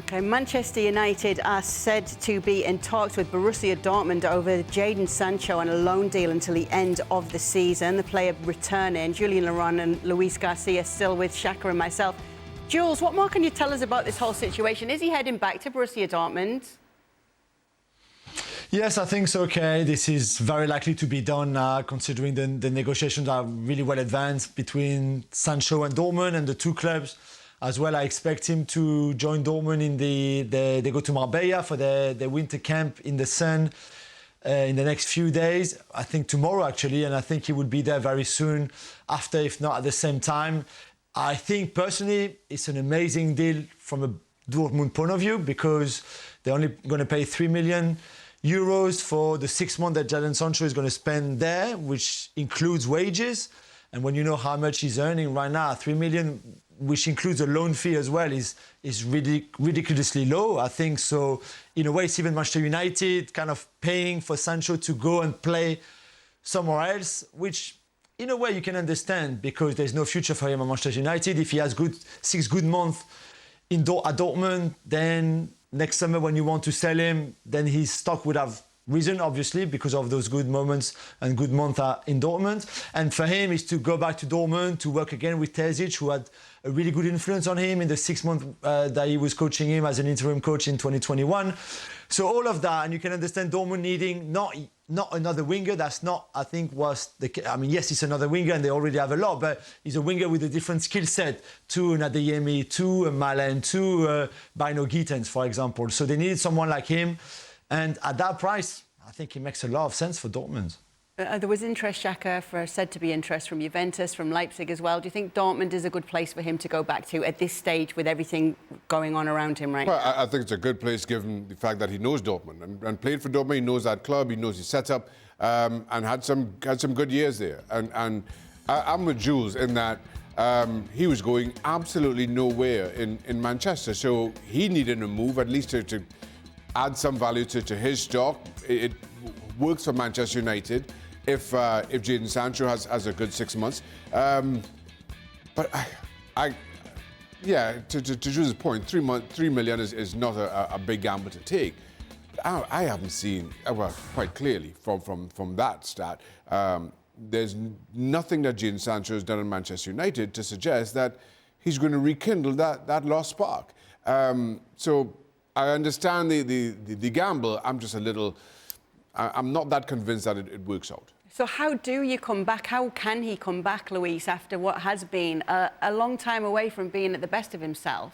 Okay, Manchester United are said to be in talks with Borussia Dortmund over Jadon Sancho on a loan deal until the end of the season. The player returning, Julien Laurens and Luis Garcia still with Shaka and myself. Jules, what more can you tell us about this whole situation? Is he heading back to Borussia Dortmund? Yes, I think so, Kay. This is very likely to be done considering the negotiations are really well advanced between Sancho and Dortmund and the two clubs. As well, I expect him to join Dortmund in they go to Marbella for their winter camp in the sun in the next few days. I think tomorrow, actually, and I think he would be there very soon after, if not at the same time. I think, personally, it's an amazing deal from a Dortmund point of view because they're only going to pay €3 million for the 6 months that Jadon Sancho is going to spend there, which includes wages. And when you know how much he's earning right now, 3 million, which includes a loan fee as well, is really ridiculously low, I think. So in a way, it's even Manchester United kind of paying for Sancho to go and play somewhere else, which in a way you can understand because there's no future for him at Manchester United. If he has 6 good months at Dortmund, then next summer when you want to sell him, then his stock would have risen, obviously, because of those good moments and good months in Dortmund. And for him is to go back to Dortmund, to work again with Terzic, who had a really good influence on him in the 6 months that he was coaching him as an interim coach in 2021. So all of that, and you can understand Dortmund needing not another winger. That's not, I think, I mean, yes, it's another winger and they already have a lot, but he's a winger with a different skill set to Adeyemi, to Malen, to Bino Gittens, for example. So they needed someone like him. And at that price, I think it makes a lot of sense for Dortmund. There was interest, Shaka, said to be interest from Juventus, from Leipzig as well. Do you think Dortmund is a good place for him to go back to at this stage with everything going on around him right now? Well, I think it's a good place given the fact that he knows Dortmund and played for Dortmund. He knows that club, he knows his setup, and had some good years there. And I'm with Jules in that he was going absolutely nowhere in Manchester. So he needed a move, at least to add some value to his stock. It works for Manchester United if Jadon Sancho has a good 6 months. But to Jules' point, 3 million is not a big gamble to take. I haven't seen, well, quite clearly from that stat, there's nothing that Jadon Sancho has done in Manchester United to suggest that he's going to rekindle that lost spark. So I understand the gamble. I'm just I'm not that convinced that it works out. So how do you come back? How can he come back, Luis, after what has been a long time away from being at the best of himself?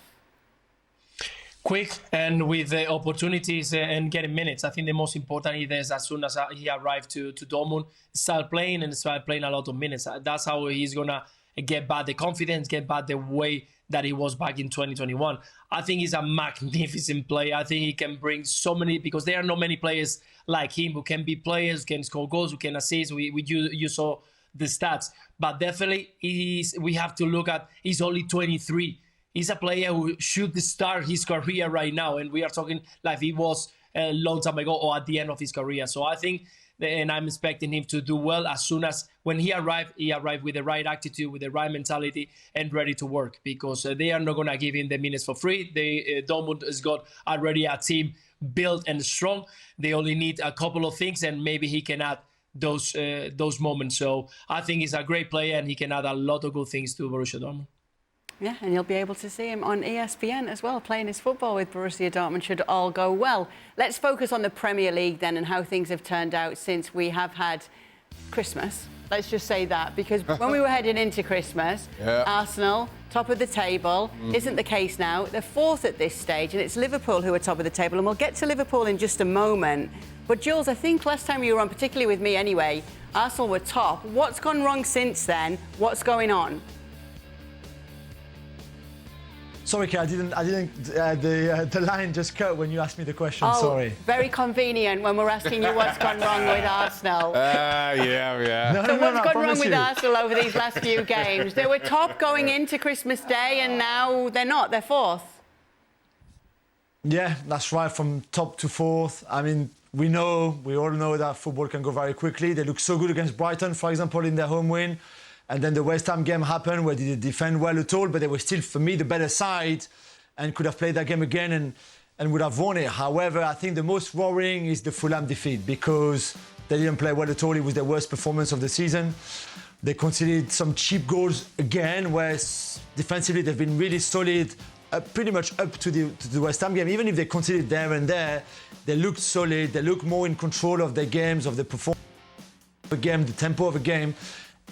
Quick and with the opportunities and getting minutes. I think the most important is as soon as he arrived to Dortmund, start playing a lot of minutes. That's how he's going to get back the confidence, get back the way that he was back in 2021. I think he's a magnificent player. I think he can bring so many, because there are not many players like him who can be players, who can score goals, who can assist. You saw the stats. But definitely, we have to look at, he's only 23. He's a player who should start his career right now. And we are talking like he was a long time ago or at the end of his career. So I think, and I'm expecting him to do well as soon as when he arrived with the right attitude, with the right mentality and ready to work, because they are not going to give him the minutes for free. Dortmund has got already a team built and strong. They only need a couple of things and maybe he can add those moments. So I think he's a great player and he can add a lot of good things to Borussia Dortmund. Yeah, and you'll be able to see him on ESPN as well, playing his football with Borussia Dortmund, should all go well. Let's focus on the Premier League then and how things have turned out since we have had Christmas. Let's just say that, because when we were heading into Christmas, Arsenal, top of the table, isn't the case now. They're fourth at this stage, and it's Liverpool who are top of the table, and we'll get to Liverpool in just a moment. But Jules, I think last time you were on, particularly with me anyway, Arsenal were top. What's gone wrong since then? What's going on? Sorry, Kay, the line just cut when you asked me the question, sorry. Very convenient when we're asking you what's gone wrong with Arsenal. Yeah. So what's gone wrong with Arsenal over these last few games? They were top going into Christmas Day and now they're not, they're fourth. Yeah, that's right, from top to fourth. I mean, we all know that football can go very quickly. They look so good against Brighton, for example, in their home win. And then the West Ham game happened where they didn't defend well at all, but they were still, for me, the better side. and could have played that game again and would have won it. However, I think the most worrying is the Fulham defeat because they didn't play well at all. It was their worst performance of the season. They conceded some cheap goals again, whereas defensively they've been really solid, pretty much up to the West Ham game. Even if they conceded there and there, they looked solid. They looked more in control of their games, of the performance of the game, the tempo of the game.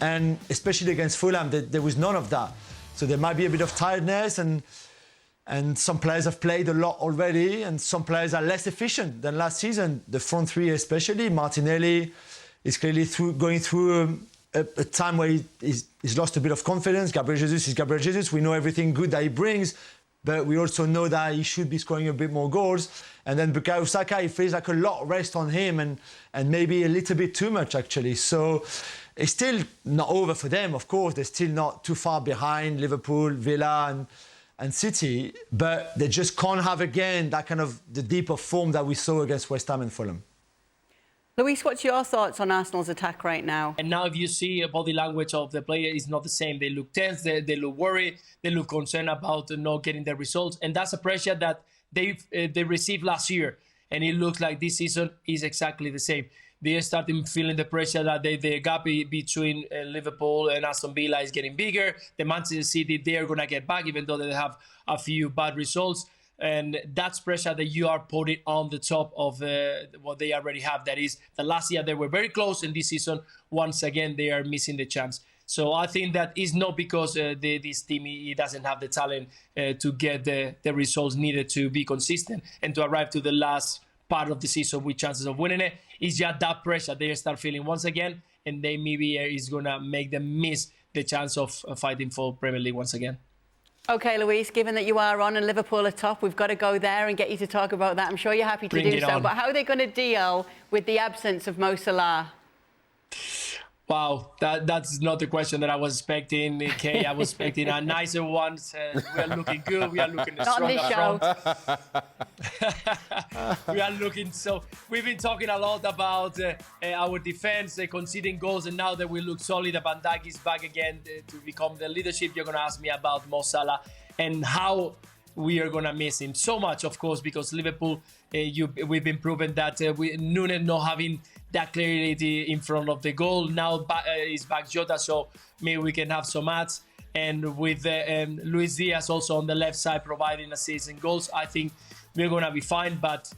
And especially against Fulham, there was none of that. So there might be a bit of tiredness, and some players have played a lot already, and some players are less efficient than last season. The front three especially. Martinelli is clearly going through a time where he's lost a bit of confidence. Gabriel Jesus is Gabriel Jesus. We know everything good that he brings, but we also know that he should be scoring a bit more goals. And then Bukayo Saka, it feels like a lot rests on him and maybe a little bit too much, actually. So it's still not over for them, of course. They're still not too far behind Liverpool, Villa and City, but they just can't have again that kind of the deep of form that we saw against West Ham and Fulham. Luis, what's your thoughts on Arsenal's attack right now? And now if you see a body language of the player is not the same. They look tense, they look worried, they look concerned about not getting the results. And that's a pressure that they received last year. And it looks like this season is exactly the same. They are starting feeling the pressure that the gap between Liverpool and Aston Villa is getting bigger. The Manchester City, they are going to get back, even though they have a few bad results. And that's pressure that you are putting on the top of what they already have. That is, the last year they were very close, and this season, once again, they are missing the chance. So I think that is not because this team doesn't have the talent to get the results needed to be consistent and to arrive to the last part of the season with chances of winning it. It's just that pressure they start feeling once again, and they maybe is going to make them miss the chance of fighting for Premier League once again. OK, Luis, given that you are on and Liverpool are top, we've got to go there and get you to talk about that. I'm sure you're happy to do so. But how are they going to deal with the absence of Mo Salah? Wow, that's not the question that I was expecting, Kay. I was expecting a nicer one. We are looking good. We are looking strong up front. We are looking so. We've been talking a lot about our defense, conceding goals, and now that we look solid, Van Dijk is back again to become the leadership. You're going to ask me about Mo Salah and how we are going to miss him so much, of course, because Liverpool, we've been proven that Núñez not having that clarity in front of the goal. Now is back Jota, so maybe we can have some ads. And with Luis Diaz also on the left side providing assists and goals, I think we're going to be fine. But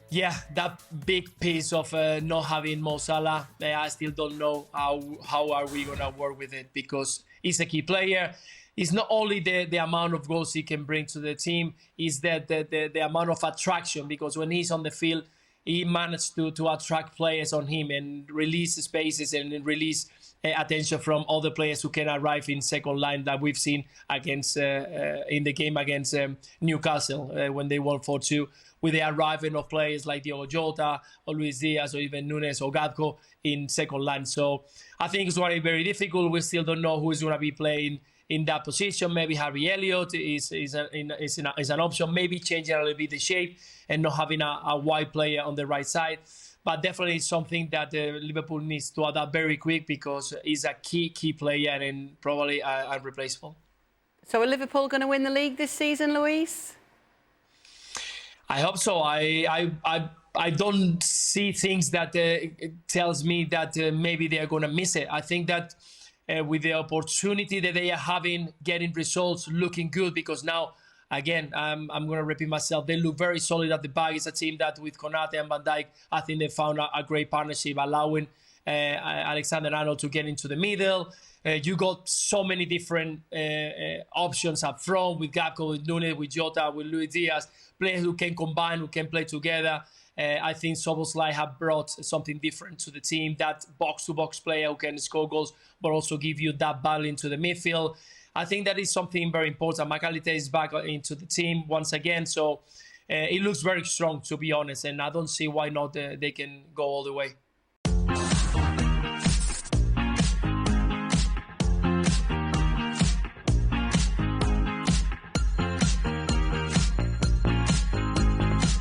yeah, that big piece of not having Mo Salah, I still don't know how are we going to work with it, because he's a key player. It's not only the amount of goals he can bring to the team, it's the amount of attraction, because when he's on the field, he managed to attract players on him and release spaces and release attention from other players who can arrive in second line that we've seen against in the game against Newcastle when they won 4-2, with the arriving of players like Diogo Jota or Luis Diaz or even Núñez or Gakpo in second line. So I think it's going to be very difficult. We still don't know who is going to be playing in that position. Maybe Harvey Elliott is an option, maybe changing a little bit the shape and not having a wide player on the right side. But definitely something that Liverpool needs to adapt very quick, because he's a key player and probably unreplaceable. So are Liverpool going to win the league this season, Luis? I hope so. I don't see things that tells me that maybe they are going to miss it. I think that with the opportunity that they are having, getting results, looking good, because now, again, I'm going to repeat myself, they look very solid at the back. It's a team that with Konate and Van Dijk, I think they found a great partnership, allowing Alexander-Arnold to get into the middle. You got so many different options up front with Gakpo, with Núñez, with Jota, with Luis Diaz, players who can combine, who can play together. I think Szoboszlai have brought something different to the team, that box-to-box player who can score goals, but also give you that battle into the midfield. I think that is something very important. McAllister is back into the team once again, so it looks very strong, to be honest, and I don't see why not they can go all the way.